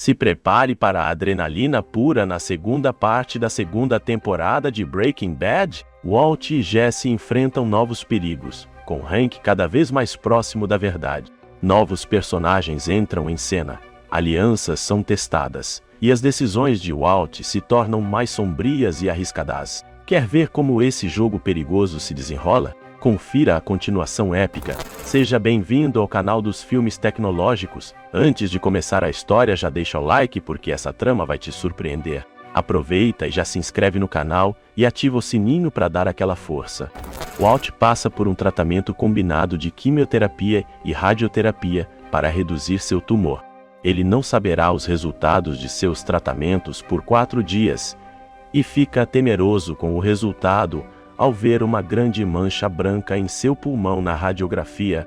Se prepare para a adrenalina pura na segunda parte da segunda temporada de Breaking Bad. Walt e Jesse enfrentam novos perigos, com Hank cada vez mais próximo da verdade. Novos personagens entram em cena, alianças são testadas, e as decisões de Walt se tornam mais sombrias e arriscadas. Quer ver como esse jogo perigoso se desenrola? Confira a continuação épica. Seja bem-vindo ao canal dos Filmes Tecnológicos. Antes de começar a história, já deixa o like porque essa trama vai te surpreender. Aproveita e já se inscreve no canal e ativa o sininho para dar aquela força. Walt passa por um tratamento combinado de quimioterapia e radioterapia para reduzir seu tumor. Ele não saberá os resultados de seus tratamentos por 4 dias e fica temeroso com o resultado ao ver uma grande mancha branca em seu pulmão na radiografia.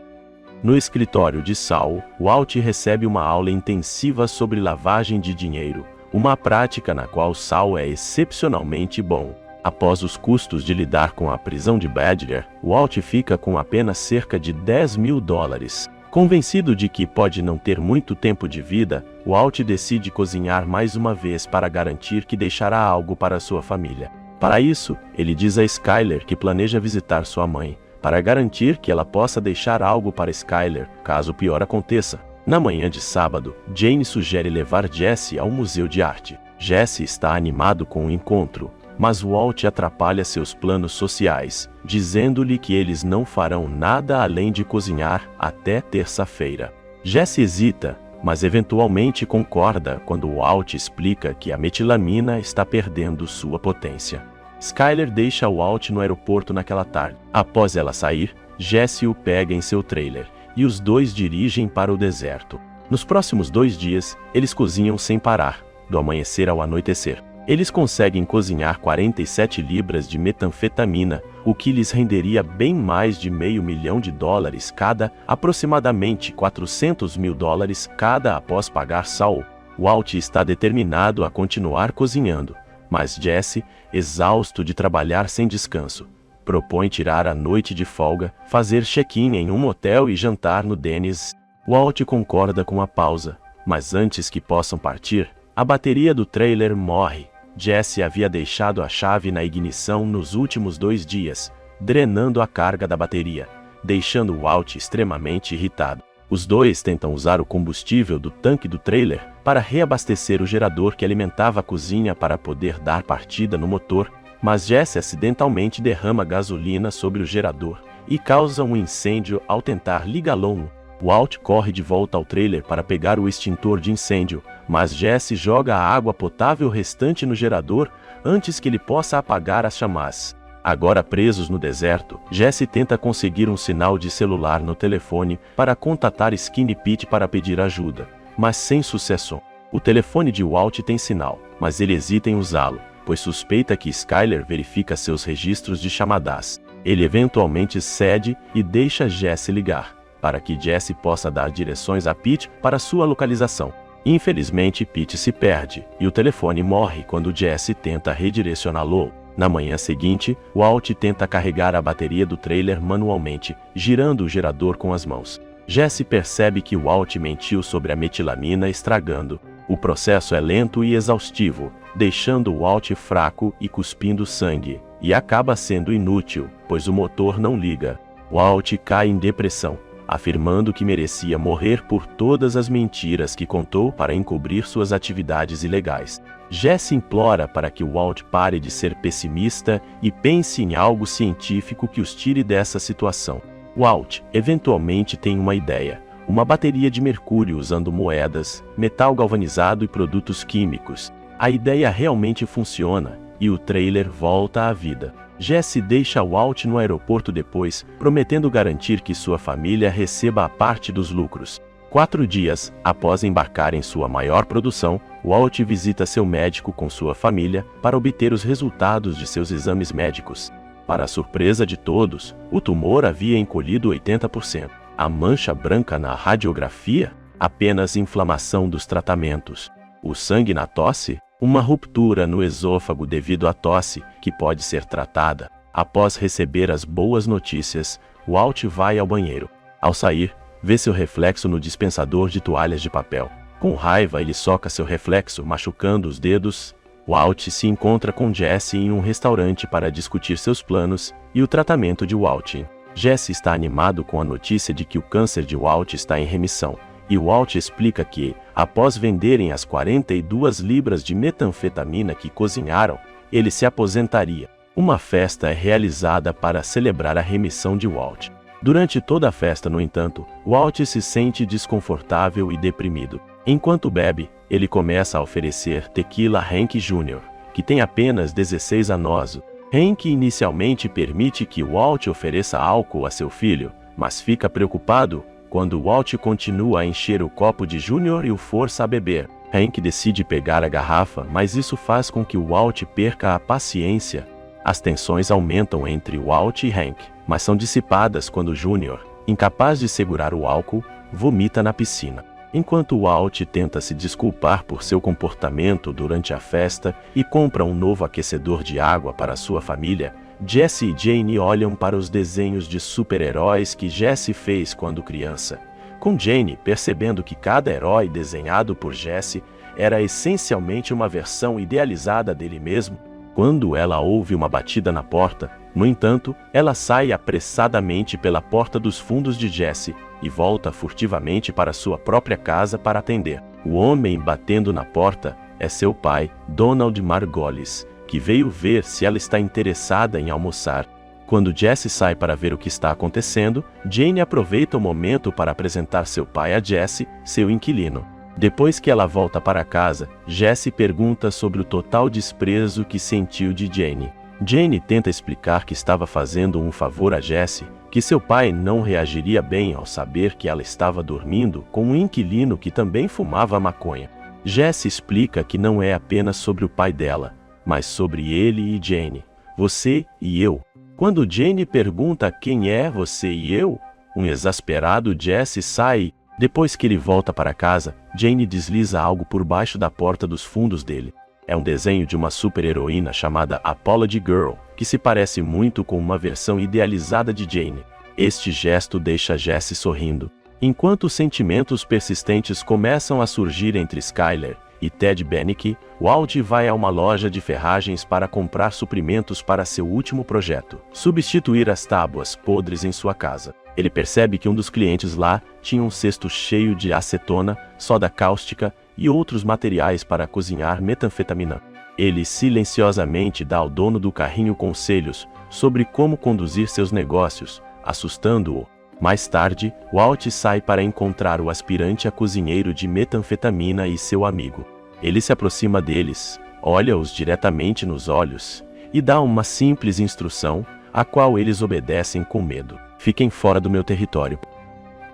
No escritório de Saul, Walt recebe uma aula intensiva sobre lavagem de dinheiro, uma prática na qual Saul é excepcionalmente bom. Após os custos de lidar com a prisão de Badger, Walt fica com apenas cerca de $10.000. Convencido de que pode não ter muito tempo de vida, Walt decide cozinhar mais uma vez para garantir que deixará algo para sua família. Para isso, ele diz a Skyler que planeja visitar sua mãe, para garantir que ela possa deixar algo para Skyler, caso o pior aconteça. Na manhã de sábado, Jane sugere levar Jesse ao museu de arte. Jesse está animado com o encontro, mas Walt atrapalha seus planos sociais, dizendo-lhe que eles não farão nada além de cozinhar até terça-feira. Jesse hesita, mas eventualmente concorda quando Walt explica que a metilamina está perdendo sua potência. Skyler deixa Walt no aeroporto naquela tarde. Após ela sair, Jesse o pega em seu trailer, e os dois dirigem para o deserto. Nos próximos 2 dias, eles cozinham sem parar, do amanhecer ao anoitecer. Eles conseguem cozinhar 47 libras de metanfetamina, o que lhes renderia bem mais de $500 mil cada, aproximadamente $400 mil cada após pagar Saul. Walt está determinado a continuar cozinhando, mas Jesse, exausto de trabalhar sem descanso, propõe tirar a noite de folga, fazer check-in em um motel e jantar no Denny's. Walt concorda com a pausa, mas antes que possam partir, a bateria do trailer morre. Jesse havia deixado a chave na ignição nos últimos 2 dias, drenando a carga da bateria, deixando Walt extremamente irritado. Os dois tentam usar o combustível do tanque do trailer para reabastecer o gerador que alimentava a cozinha para poder dar partida no motor, mas Jesse acidentalmente derrama gasolina sobre o gerador e causa um incêndio ao tentar ligá-lo. Walt corre de volta ao trailer para pegar o extintor de incêndio, mas Jesse joga a água potável restante no gerador antes que ele possa apagar as chamas. Agora presos no deserto, Jesse tenta conseguir um sinal de celular no telefone para contatar Skinny Pete para pedir ajuda, mas sem sucesso. O telefone de Walt tem sinal, mas ele hesita em usá-lo, pois suspeita que Skyler verifica seus registros de chamadas. Ele eventualmente cede e deixa Jesse ligar, para que Jesse possa dar direções a Pete para sua localização. Infelizmente, Pete se perde, e o telefone morre quando Jesse tenta redirecioná-lo. Na manhã seguinte, Walt tenta carregar a bateria do trailer manualmente, girando o gerador com as mãos. Jesse percebe que Walt mentiu sobre a metilamina, estragando. O processo é lento e exaustivo, deixando Walt fraco e cuspindo sangue, e acaba sendo inútil, pois o motor não liga. Walt cai em depressão, afirmando que merecia morrer por todas as mentiras que contou para encobrir suas atividades ilegais. Jesse implora para que Walt pare de ser pessimista e pense em algo científico que os tire dessa situação. Walt eventualmente tem uma ideia: uma bateria de mercúrio usando moedas, metal galvanizado e produtos químicos. A ideia realmente funciona, e o trailer volta à vida. Jesse deixa Walt no aeroporto depois, prometendo garantir que sua família receba a parte dos lucros. 4 dias após embarcar em sua maior produção, Walt visita seu médico com sua família para obter os resultados de seus exames médicos. Para a surpresa de todos, o tumor havia encolhido 80%. A mancha branca na radiografia? Apenas inflamação dos tratamentos. O sangue na tosse? Uma ruptura no esôfago devido à tosse, que pode ser tratada. Após receber as boas notícias, Walt vai ao banheiro. Ao sair, vê seu reflexo no dispensador de toalhas de papel. Com raiva, ele soca seu reflexo, machucando os dedos. Walt se encontra com Jesse em um restaurante para discutir seus planos e o tratamento de Walt. Jesse está animado com a notícia de que o câncer de Walt está em remissão, e Walt explica que, após venderem as 42 libras de metanfetamina que cozinharam, ele se aposentaria. Uma festa é realizada para celebrar a remissão de Walt. Durante toda a festa, no entanto, Walt se sente desconfortável e deprimido. Enquanto bebe, ele começa a oferecer tequila a Hank Jr., que tem apenas 16 anos. Hank inicialmente permite que Walt ofereça álcool a seu filho, mas fica preocupado quando Walt continua a encher o copo de Jr. e o força a beber. Hank decide pegar a garrafa, mas isso faz com que Walt perca a paciência. As tensões aumentam entre Walt e Hank, mas são dissipadas quando Jr., incapaz de segurar o álcool, vomita na piscina. Enquanto Walt tenta se desculpar por seu comportamento durante a festa e compra um novo aquecedor de água para sua família, Jesse e Jane olham para os desenhos de super-heróis que Jesse fez quando criança, com Jane percebendo que cada herói desenhado por Jesse era essencialmente uma versão idealizada dele mesmo. Quando ela ouve uma batida na porta, no entanto, ela sai apressadamente pela porta dos fundos de Jesse e volta furtivamente para sua própria casa para atender. O homem batendo na porta é seu pai, Donald Margolis, que veio ver se ela está interessada em almoçar. Quando Jesse sai para ver o que está acontecendo, Jane aproveita o momento para apresentar seu pai a Jesse, seu inquilino. Depois que ela volta para casa, Jesse pergunta sobre o total desprezo que sentiu de Jane. Jane tenta explicar que estava fazendo um favor a Jesse, que seu pai não reagiria bem ao saber que ela estava dormindo com um inquilino que também fumava maconha. Jesse explica que não é apenas sobre o pai dela, mas sobre ele e Jane. Você e eu. Quando Jane pergunta quem é você e eu, um exasperado Jesse sai. Depois que ele volta para casa, Jane desliza algo por baixo da porta dos fundos dele. É um desenho de uma super-heroína chamada Apology Girl, que se parece muito com uma versão idealizada de Jane. Este gesto deixa Jesse sorrindo. Enquanto sentimentos persistentes começam a surgir entre Skyler e Ted Bennick, Walt vai a uma loja de ferragens para comprar suprimentos para seu último projeto: substituir as tábuas podres em sua casa. Ele percebe que um dos clientes lá tinha um cesto cheio de acetona, soda cáustica e outros materiais para cozinhar metanfetamina. Ele silenciosamente dá ao dono do carrinho conselhos sobre como conduzir seus negócios, assustando-o. Mais tarde, Walt sai para encontrar o aspirante a cozinheiro de metanfetamina e seu amigo. Ele se aproxima deles, olha-os diretamente nos olhos e dá uma simples instrução, a qual eles obedecem com medo: fiquem fora do meu território.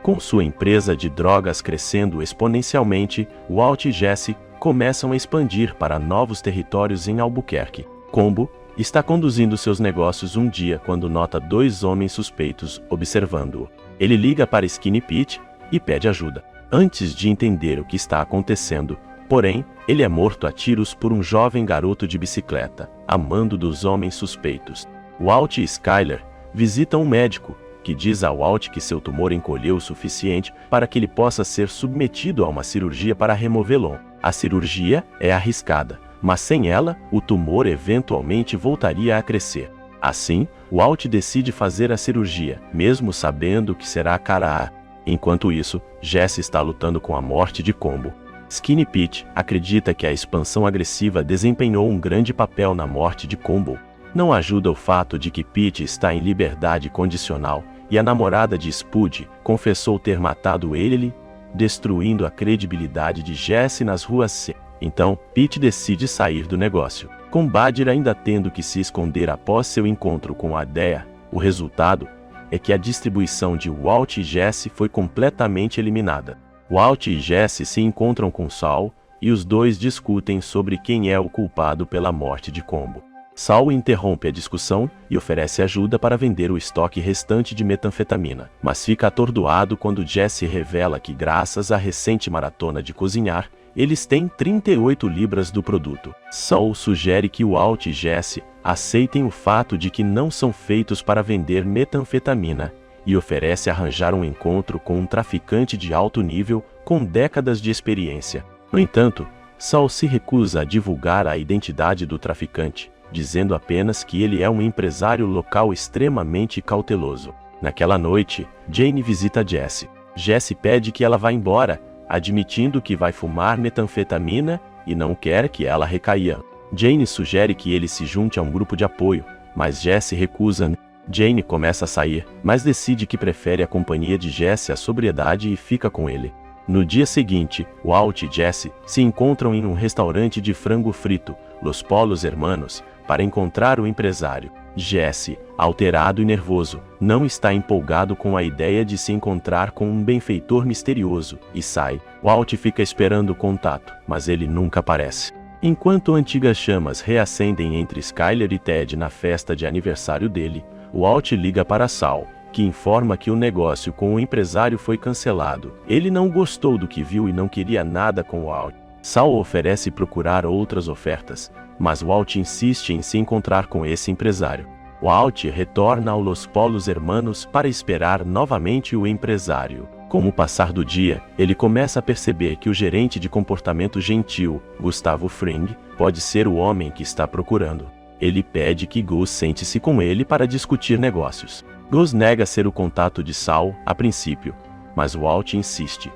Com sua empresa de drogas crescendo exponencialmente, Walt e Jesse começam a expandir para novos territórios em Albuquerque. Combo está conduzindo seus negócios um dia quando nota 2 homens suspeitos observando-o. Ele liga para Skinny Pete e pede ajuda. Antes de entender o que está acontecendo, porém, ele é morto a tiros por um jovem garoto de bicicleta, a mando dos homens suspeitos. Walt e Skyler visitam um médico, que diz a Walt que seu tumor encolheu o suficiente para que ele possa ser submetido a uma cirurgia para removê-lo. A cirurgia é arriscada, mas sem ela, o tumor eventualmente voltaria a crescer. Assim, Walt decide fazer a cirurgia, mesmo sabendo que será a cara A. Enquanto isso, Jesse está lutando com a morte de Combo. Skinny Pete acredita que a expansão agressiva desempenhou um grande papel na morte de Combo. Não ajuda o fato de que Pete está em liberdade condicional e a namorada de Spud confessou ter matado ele, destruindo a credibilidade de Jesse nas ruas C. Então, Pete decide sair do negócio, com Badger ainda tendo que se esconder após seu encontro com a Dea. O resultado é que a distribuição de Walt e Jesse foi completamente eliminada. Walt e Jesse se encontram com Saul e os dois discutem sobre quem é o culpado pela morte de Combo. Saul interrompe a discussão e oferece ajuda para vender o estoque restante de metanfetamina, mas fica atordoado quando Jesse revela que, graças à recente maratona de cozinhar, eles têm 38 libras do produto. Saul sugere que Walt e Jesse aceitem o fato de que não são feitos para vender metanfetamina e oferece arranjar um encontro com um traficante de alto nível com décadas de experiência. No entanto, Saul se recusa a divulgar a identidade do traficante, dizendo apenas que ele é um empresário local extremamente cauteloso. Naquela noite, Jane visita Jesse. Jesse pede que ela vá embora, admitindo que vai fumar metanfetamina e não quer que ela recaia. Jane sugere que ele se junte a um grupo de apoio, mas Jesse recusa. Jane começa a sair, mas decide que prefere a companhia de Jesse à sobriedade e fica com ele. No dia seguinte, Walt e Jesse se encontram em um restaurante de frango frito, Los Pollos Hermanos, para encontrar o empresário. Jesse, alterado e nervoso, não está empolgado com a ideia de se encontrar com um benfeitor misterioso e sai. Walt fica esperando o contato, mas ele nunca aparece. Enquanto antigas chamas reacendem entre Skyler e Ted na festa de aniversário dele, Walt liga para Saul, que informa que o negócio com o empresário foi cancelado. Ele não gostou do que viu e não queria nada com Walt. Saul oferece procurar outras ofertas, mas Walt insiste em se encontrar com esse empresário. Walt retorna ao Los Pollos Hermanos para esperar novamente o empresário. Com o passar do dia, ele começa a perceber que o gerente de comportamento gentil, Gustavo Fring, pode ser o homem que está procurando. Ele pede que Gus sente-se com ele para discutir negócios. Gus nega ser o contato de Saul a princípio, mas Walt insiste,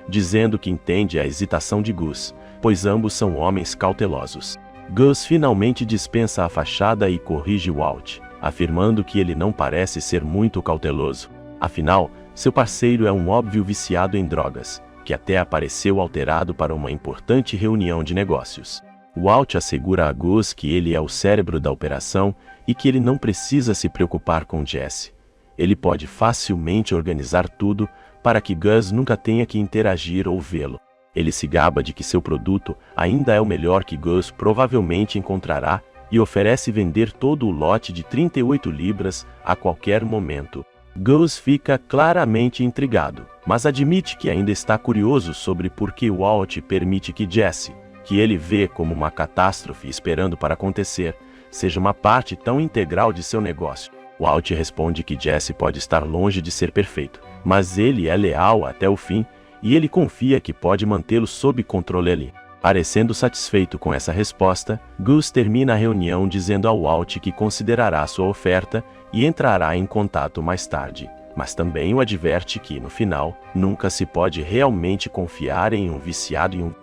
dizendo que entende a hesitação de Gus, pois ambos são homens cautelosos. Gus finalmente dispensa a fachada e corrige Walt, afirmando que ele não parece ser muito cauteloso. Afinal, seu parceiro é um óbvio viciado em drogas, que até apareceu alterado para uma importante reunião de negócios. Walt assegura a Gus que ele é o cérebro da operação e que ele não precisa se preocupar com Jesse. Ele pode facilmente organizar tudo para que Gus nunca tenha que interagir ou vê-lo. Ele se gaba de que seu produto ainda é o melhor que Gus provavelmente encontrará e oferece vender todo o lote de 38 libras a qualquer momento. Gus fica claramente intrigado, mas admite que ainda está curioso sobre por que Walt permite que Jesse, que ele vê como uma catástrofe esperando para acontecer, seja uma parte tão integral de seu negócio. Walt responde que Jesse pode estar longe de ser perfeito, mas ele é leal até o fim e ele confia que pode mantê-lo sob controle ali. Parecendo satisfeito com essa resposta, Gus termina a reunião dizendo ao Walt que considerará sua oferta e entrará em contato mais tarde, mas também o adverte que, no final, nunca se pode realmente confiar em um viciado em um.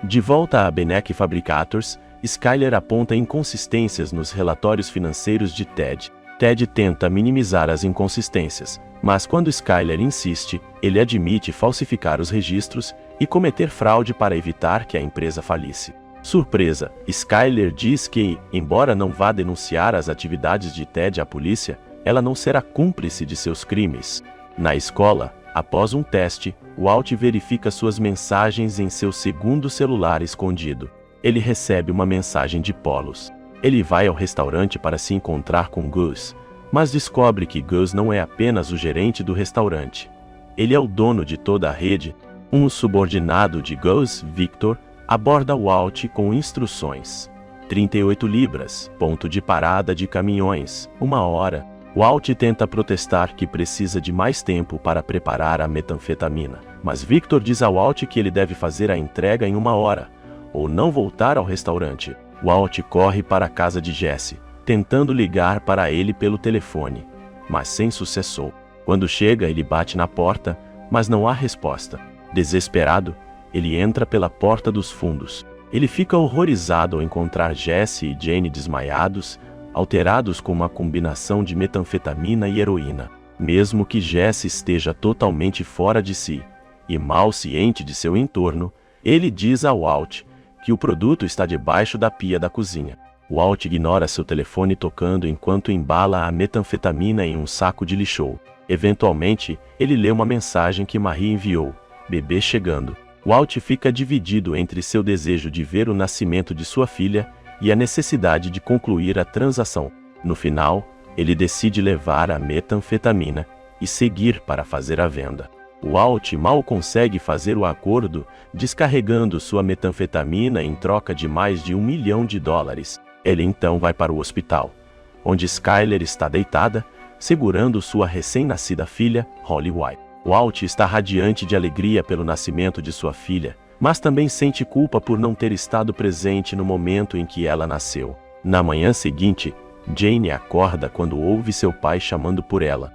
De volta a Benek Fabricators, Skyler aponta inconsistências nos relatórios financeiros de Ted. Ted tenta minimizar as inconsistências, mas quando Skyler insiste, ele admite falsificar os registros e cometer fraude para evitar que a empresa falisse. Surpresa, Skyler diz que, embora não vá denunciar as atividades de Ted à polícia, ela não será cúmplice de seus crimes. Na escola, após um teste, Walt verifica suas mensagens em seu segundo celular escondido. Ele recebe uma mensagem de Polos. Ele vai ao restaurante para se encontrar com Gus, mas descobre que Gus não é apenas o gerente do restaurante. Ele é o dono de toda a rede. Um subordinado de Gus, Victor, aborda Walt com instruções. 38 libras, ponto de parada de caminhões, 1 hora. Walt tenta protestar que precisa de mais tempo para preparar a metanfetamina, mas Victor diz a Walt que ele deve fazer a entrega em 1 hora, ou não voltar ao restaurante. Walt corre para a casa de Jesse, tentando ligar para ele pelo telefone, mas sem sucesso. Quando chega, ele bate na porta, mas não há resposta. Desesperado, ele entra pela porta dos fundos. Ele fica horrorizado ao encontrar Jesse e Jane desmaiados, alterados com uma combinação de metanfetamina e heroína. Mesmo que Jesse esteja totalmente fora de si e mal ciente de seu entorno, ele diz a Walt que o produto está debaixo da pia da cozinha. Walt ignora seu telefone tocando enquanto embala a metanfetamina em um saco de lixo. Eventualmente, ele lê uma mensagem que Marie enviou: bebê chegando. Walt fica dividido entre seu desejo de ver o nascimento de sua filha e a necessidade de concluir a transação. No final, ele decide levar a metanfetamina e seguir para fazer a venda. Walt mal consegue fazer o acordo, descarregando sua metanfetamina em troca de mais de $1 milhão. Ele então vai para o hospital, onde Skyler está deitada, segurando sua recém-nascida filha, Holly White. Walt está radiante de alegria pelo nascimento de sua filha, mas também sente culpa por não ter estado presente no momento em que ela nasceu. Na manhã seguinte, Jane acorda quando ouve seu pai chamando por ela.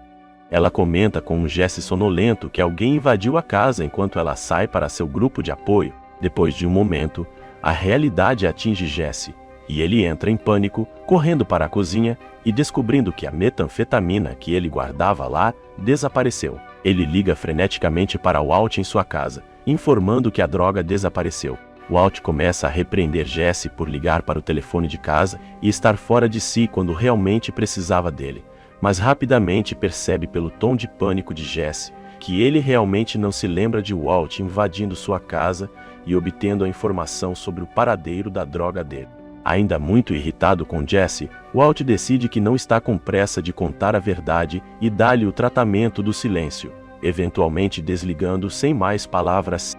Ela comenta com um gesto sonolento que alguém invadiu a casa enquanto ela sai para seu grupo de apoio. Depois de um momento, a realidade atinge Jesse, e ele entra em pânico, correndo para a cozinha e descobrindo que a metanfetamina que ele guardava lá desapareceu. Ele liga freneticamente para Walt em sua casa, informando que a droga desapareceu. Walt começa a repreender Jesse por ligar para o telefone de casa e estar fora de si quando realmente precisava dele, mas rapidamente percebe pelo tom de pânico de Jesse que ele realmente não se lembra de Walt invadindo sua casa e obtendo a informação sobre o paradeiro da droga dele. Ainda muito irritado com Jesse, Walt decide que não está com pressa de contar a verdade e dá-lhe o tratamento do silêncio, eventualmente desligando sem mais palavras.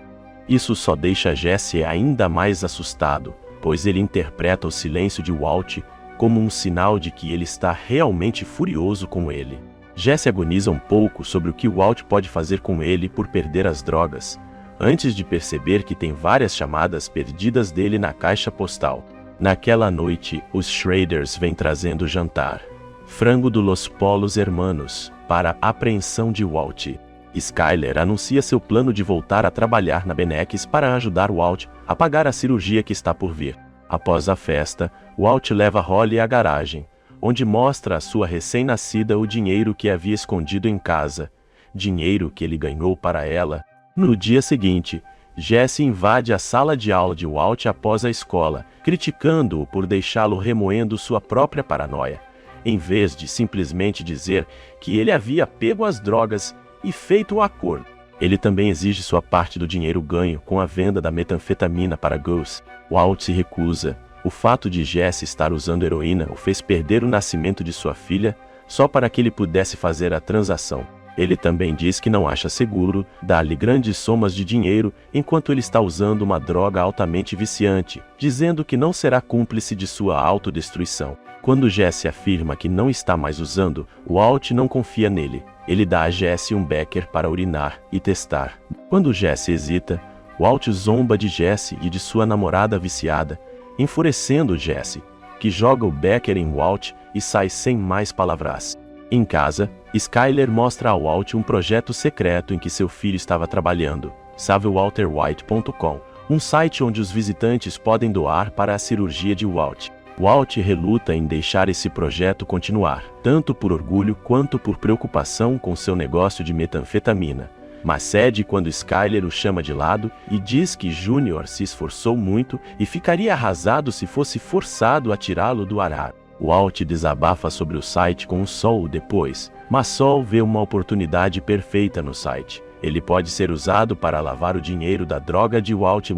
Isso só deixa Jesse ainda mais assustado, pois ele interpreta o silêncio de Walt como um sinal de que ele está realmente furioso com ele. Jesse agoniza um pouco sobre o que Walt pode fazer com ele por perder as drogas, antes de perceber que tem várias chamadas perdidas dele na caixa postal. Naquela noite, os Schraders vêm trazendo jantar. Frango do Los Polos Hermanos, para a apreensão de Walt. Skyler anuncia seu plano de voltar a trabalhar na Benex para ajudar Walt a pagar a cirurgia que está por vir. Após a festa, Walt leva Holly à garagem, onde mostra à sua recém-nascida o dinheiro que havia escondido em casa, dinheiro que ele ganhou para ela. No dia seguinte, Jesse invade a sala de aula de Walt após a escola, criticando-o por deixá-lo remoendo sua própria paranoia, em vez de simplesmente dizer que ele havia pego as drogas e feito o acordo. Ele também exige sua parte do dinheiro ganho com a venda da metanfetamina para Gus. Walt se recusa. O fato de Jesse estar usando heroína o fez perder o nascimento de sua filha só para que ele pudesse fazer a transação. Ele também diz que não acha seguro dar-lhe grandes somas de dinheiro enquanto ele está usando uma droga altamente viciante, dizendo que não será cúmplice de sua autodestruição. Quando Jesse afirma que não está mais usando, Walt não confia nele. Ele dá a Jesse um becker para urinar e testar. Quando Jesse hesita, Walt zomba de Jesse e de sua namorada viciada, enfurecendo Jesse, que joga o becker em Walt e sai sem mais palavras. Em casa, Skyler mostra a Walt um projeto secreto em que seu filho estava trabalhando, SaveWalterWhite.com, um site onde os visitantes podem doar para a cirurgia de Walt. Walt reluta em deixar esse projeto continuar, tanto por orgulho quanto por preocupação com seu negócio de metanfetamina, mas cede quando Skyler o chama de lado e diz que Junior se esforçou muito e ficaria arrasado se fosse forçado a tirá-lo do arar. Walt desabafa sobre o site com o Sol depois, mas Sol vê uma oportunidade perfeita no site. Ele pode ser usado para lavar o dinheiro da droga de Walt.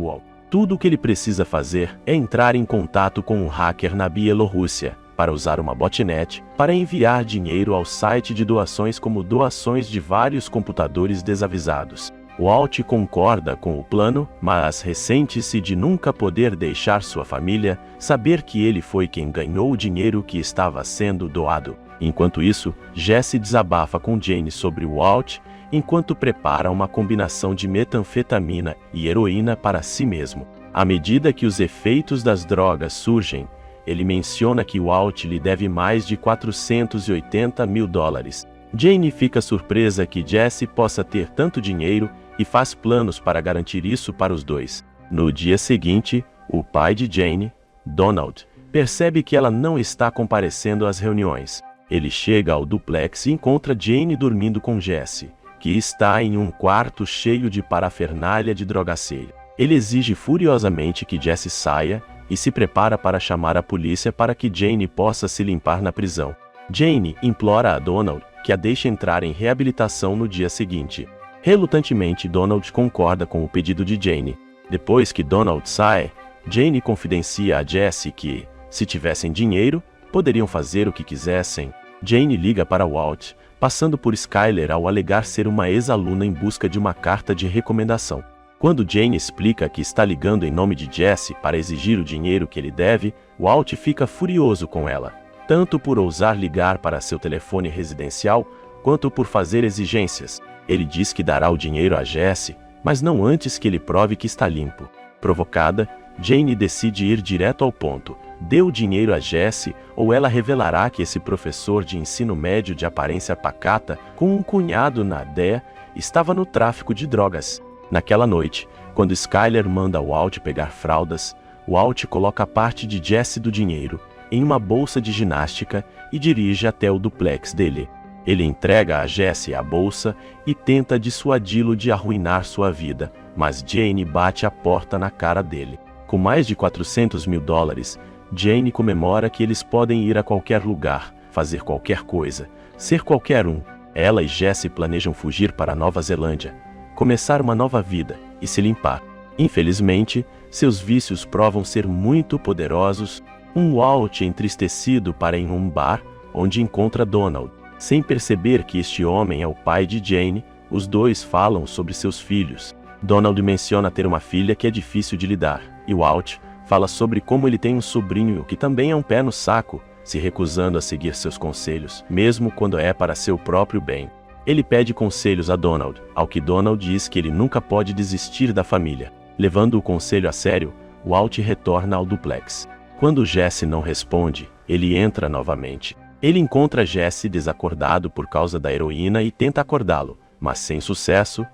Tudo o que ele precisa fazer é entrar em contato com um hacker na Bielorrússia, para usar uma botnet, para enviar dinheiro ao site de doações como doações de vários computadores desavisados. Walt concorda com o plano, mas ressente-se de nunca poder deixar sua família saber que ele foi quem ganhou o dinheiro que estava sendo doado. Enquanto isso, Jesse desabafa com Jane sobre Walt, enquanto prepara uma combinação de metanfetamina e heroína para si mesmo. À medida que os efeitos das drogas surgem, ele menciona que Walt lhe deve mais de $480 mil. Jane fica surpresa que Jesse possa ter tanto dinheiro e faz planos para garantir isso para os dois. No dia seguinte, o pai de Jane, Donald, percebe que ela não está comparecendo às reuniões. Ele chega ao duplex e encontra Jane dormindo com Jesse, que está em um quarto cheio de parafernália de drogaceiro. Ele exige furiosamente que Jesse saia e se prepara para chamar a polícia para que Jane possa se limpar na prisão. Jane implora a Donald que a deixe entrar em reabilitação no dia seguinte. Relutantemente, Donald concorda com o pedido de Jane. Depois que Donald sai, Jane confidencia a Jesse que, se tivessem dinheiro, poderiam fazer o que quisessem. Jane liga para Walt, passando por Skyler ao alegar ser uma ex-aluna em busca de uma carta de recomendação. Quando Jane explica que está ligando em nome de Jesse para exigir o dinheiro que ele deve, Walt fica furioso com ela, tanto por ousar ligar para seu telefone residencial, quanto por fazer exigências. Ele diz que dará o dinheiro a Jesse, mas não antes que ele prove que está limpo. Provocada, Jane decide ir direto ao ponto. Dê o dinheiro a Jesse ou ela revelará que esse professor de ensino médio de aparência pacata, com um cunhado na DEA, estava no tráfico de drogas. Naquela noite, quando Skyler manda Walt pegar fraldas, Walt coloca parte de Jesse do dinheiro em uma bolsa de ginástica e dirige até o duplex dele. Ele entrega a Jesse a bolsa e tenta dissuadi-lo de arruinar sua vida, mas Jane bate a porta na cara dele. Com mais de $400 mil, Jane comemora que eles podem ir a qualquer lugar, fazer qualquer coisa, ser qualquer um. Ela e Jesse planejam fugir para Nova Zelândia, começar uma nova vida e se limpar. Infelizmente, seus vícios provam ser muito poderosos. Walt entristecido para em um bar, onde encontra Donald. Sem perceber que este homem é o pai de Jane, os dois falam sobre seus filhos. Donald menciona ter uma filha que é difícil de lidar, e Walt fala sobre como ele tem um sobrinho que também é um pé no saco, se recusando a seguir seus conselhos, mesmo quando é para seu próprio bem. Ele pede conselhos a Donald, ao que Donald diz que ele nunca pode desistir da família. Levando o conselho a sério, Walt retorna ao duplex. Quando Jesse não responde, ele entra novamente. Ele encontra Jesse desacordado por causa da heroína e tenta acordá-lo, mas sem sucesso.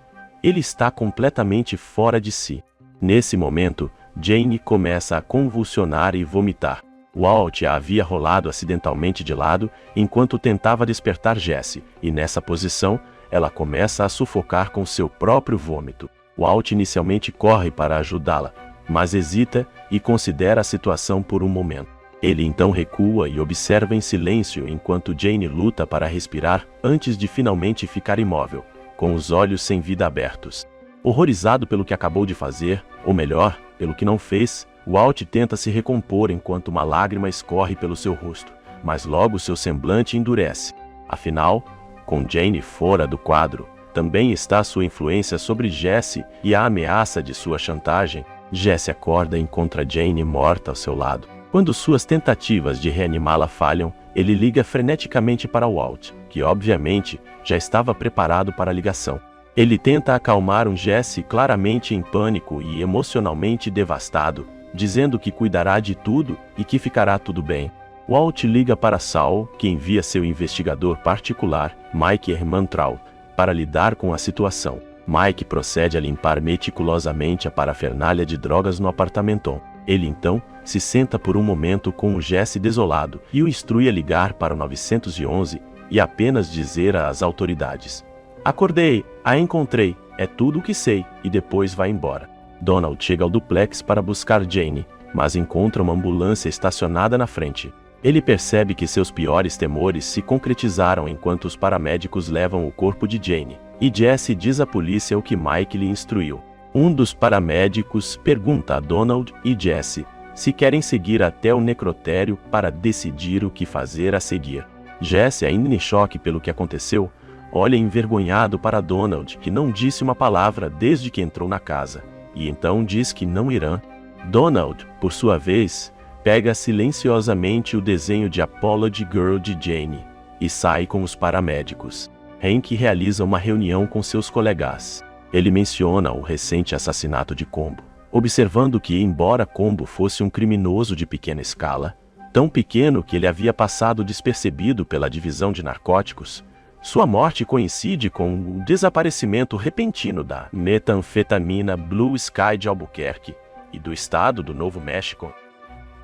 Ele está completamente fora de si. Nesse momento, Jane começa a convulsionar e vomitar. Walt a havia rolado acidentalmente de lado enquanto tentava despertar Jesse, e nessa posição, ela começa a sufocar com seu próprio vômito. Walt inicialmente corre para ajudá-la, mas hesita e considera a situação por um momento. Ele então recua e observa em silêncio enquanto Jane luta para respirar antes de finalmente ficar imóvel, com os olhos sem vida abertos. Horrorizado pelo que acabou de fazer, ou melhor, pelo que não fez, Walt tenta se recompor enquanto uma lágrima escorre pelo seu rosto, mas logo seu semblante endurece. Afinal, com Jane fora do quadro, também está sua influência sobre Jesse e a ameaça de sua chantagem. Jesse acorda e encontra Jane morta ao seu lado. Quando suas tentativas de reanimá-la falham, ele liga freneticamente para Walt, que obviamente já estava preparado para a ligação. Ele tenta acalmar Jesse claramente em pânico e emocionalmente devastado, dizendo que cuidará de tudo e que ficará tudo bem. Walt liga para Saul, que envia seu investigador particular, Mike Hermantraut, para lidar com a situação. Mike procede a limpar meticulosamente a parafernália de drogas no apartamento. Ele então se senta por um momento com Jesse desolado e o instrui a ligar para o 911 e apenas dizer às autoridades: "Acordei, a encontrei, é tudo o que sei", e depois vai embora. Donald chega ao duplex para buscar Jane, mas encontra uma ambulância estacionada na frente. Ele percebe que seus piores temores se concretizaram enquanto os paramédicos levam o corpo de Jane, e Jesse diz à polícia o que Mike lhe instruiu. Um dos paramédicos pergunta a Donald e Jesse se querem seguir até o necrotério para decidir o que fazer a seguir. Jesse, ainda em choque pelo que aconteceu, olha envergonhado para Donald, que não disse uma palavra desde que entrou na casa, e então diz que não irá. Donald, por sua vez, pega silenciosamente o desenho de Apology Girl de Jane e sai com os paramédicos. Hank realiza uma reunião com seus colegas. Ele menciona o recente assassinato de Combo, observando que, embora Combo fosse um criminoso de pequena escala, tão pequeno que ele havia passado despercebido pela divisão de narcóticos, sua morte coincide com o desaparecimento repentino da metanfetamina Blue Sky de Albuquerque e do estado do Novo México.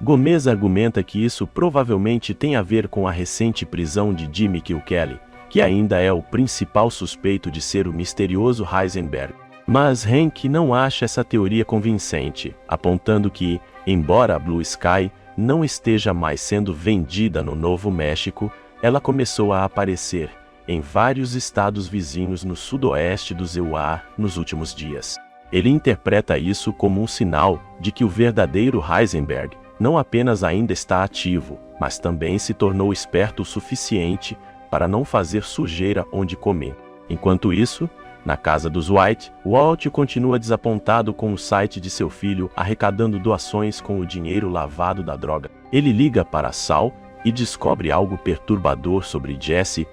Gomes argumenta que isso provavelmente tem a ver com a recente prisão de Jimmy Kilkelly, que ainda é o principal suspeito de ser o misterioso Heisenberg. Mas Hank não acha essa teoria convincente, apontando que, embora a Blue Sky não esteja mais sendo vendida no Novo México, ela começou a aparecer em vários estados vizinhos no sudoeste do EUA nos últimos dias. Ele interpreta isso como um sinal de que o verdadeiro Heisenberg não apenas ainda está ativo, mas também se tornou esperto o suficiente para não fazer sujeira onde comer. Enquanto isso, na casa dos White, Walt continua desapontado com o site de seu filho arrecadando doações com o dinheiro lavado da droga. Ele liga para Saul e descobre algo perturbador sobre Jesse.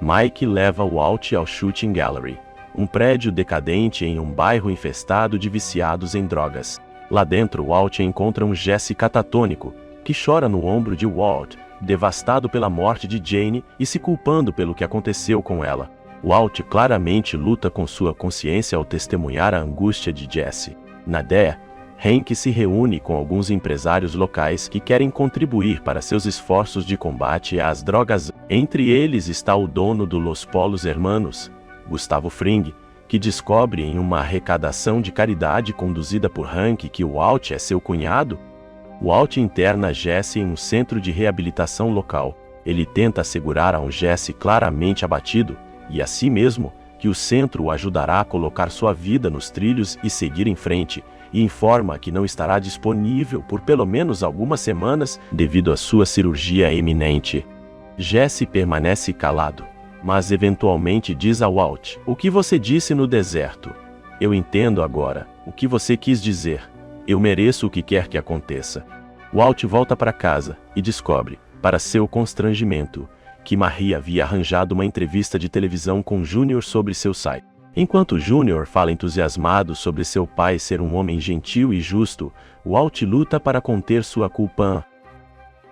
Mike leva Walt ao Shooting Gallery, um prédio decadente em um bairro infestado de viciados em drogas. Lá dentro, Walt encontra um Jesse catatônico, que chora no ombro de Walt, devastado pela morte de Jane e se culpando pelo que aconteceu com ela. Walt claramente luta com sua consciência ao testemunhar a angústia de Jesse. Na DEA, Hank se reúne com alguns empresários locais que querem contribuir para seus esforços de combate às drogas. Entre eles está o dono do Los Polos Hermanos, Gustavo Fring, que descobre em uma arrecadação de caridade conduzida por Hank que Walt é seu cunhado. Walt interna Jesse em um centro de reabilitação local. Ele tenta assegurar a um Jesse claramente abatido, e a si mesmo, que o centro o ajudará a colocar sua vida nos trilhos e seguir em frente, e informa que não estará disponível por pelo menos algumas semanas devido à sua cirurgia iminente. Jesse permanece calado, mas eventualmente diz a Walt: "O que você disse no deserto? Eu entendo agora o que você quis dizer. Eu mereço o que quer que aconteça." Walt volta para casa e descobre, para seu constrangimento, que Marie havia arranjado uma entrevista de televisão com Junior sobre seu site. Enquanto Junior fala entusiasmado sobre seu pai ser um homem gentil e justo, Walt luta para conter sua culpa.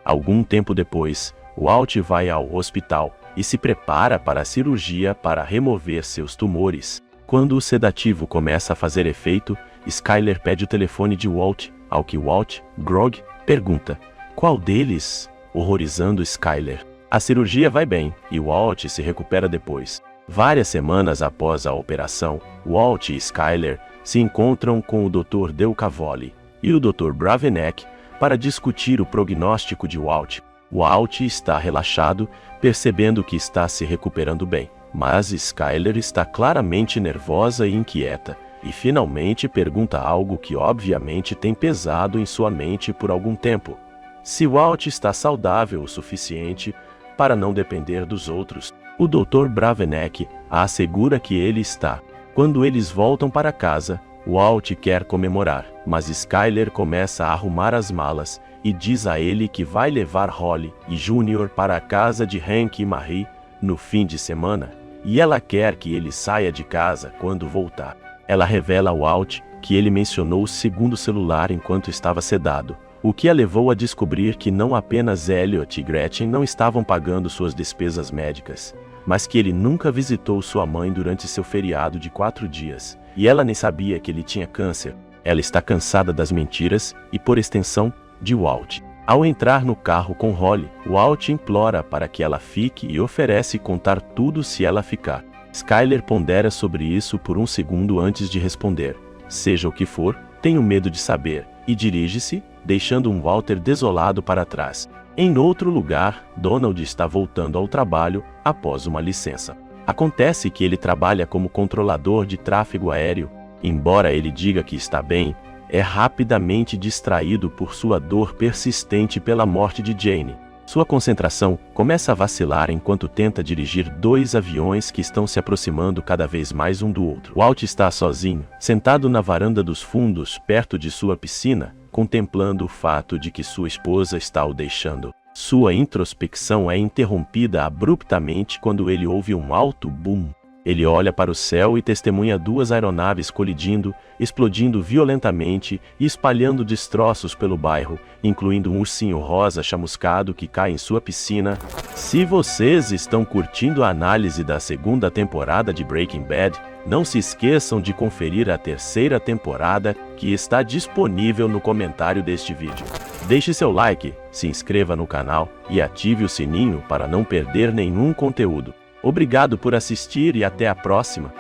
Algum tempo depois, Walt vai ao hospital e se prepara para a cirurgia para remover seus tumores. Quando o sedativo começa a fazer efeito, Skyler pede o telefone de Walt, ao que Walt, grog, pergunta: "Qual deles?", horrorizando Skyler. A cirurgia vai bem, e Walt se recupera depois. Várias semanas após a operação, Walt e Skyler se encontram com o Dr. Del Cavoli e o Dr. Bravenek para discutir o prognóstico de Walt. Walt está relaxado, percebendo que está se recuperando bem, mas Skyler está claramente nervosa e inquieta, e finalmente pergunta algo que obviamente tem pesado em sua mente por algum tempo: se Walt está saudável o suficiente para não depender dos outros. O Dr. Bravenek a assegura que ele está. Quando eles voltam para casa, Walt quer comemorar, mas Skyler começa a arrumar as malas e diz a ele que vai levar Holly e Junior para a casa de Hank e Marie no fim de semana, e ela quer que ele saia de casa quando voltar. Ela revela a Walt que ele mencionou o segundo celular enquanto estava sedado, o que a levou a descobrir que não apenas Elliot e Gretchen não estavam pagando suas despesas médicas, mas que ele nunca visitou sua mãe durante seu feriado de 4 dias, e ela nem sabia que ele tinha câncer. Ela está cansada das mentiras e, por extensão, de Walt. Ao entrar no carro com Holly, Walt implora para que ela fique e oferece contar tudo se ela ficar. Skyler pondera sobre isso por um segundo antes de responder: "Seja o que for, tenho medo de saber", e dirige-se, deixando um Walter desolado para trás. Em outro lugar, Donald está voltando ao trabalho após uma licença. Acontece que ele trabalha como controlador de tráfego aéreo. Embora ele diga que está bem, é rapidamente distraído por sua dor persistente pela morte de Jane. Sua concentração começa a vacilar enquanto tenta dirigir 2 aviões que estão se aproximando cada vez mais um do outro. Walt está sozinho, sentado na varanda dos fundos, perto de sua piscina, contemplando o fato de que sua esposa está o deixando. Sua introspecção é interrompida abruptamente quando ele ouve um alto boom. Ele olha para o céu e testemunha 2 aeronaves colidindo, explodindo violentamente e espalhando destroços pelo bairro, incluindo um ursinho rosa chamuscado que cai em sua piscina. Se vocês estão curtindo a análise da 2ª temporada de Breaking Bad, não se esqueçam de conferir a 3ª temporada, que está disponível no comentário deste vídeo. Deixe seu like, se inscreva no canal e ative o sininho para não perder nenhum conteúdo. Obrigado por assistir e até a próxima!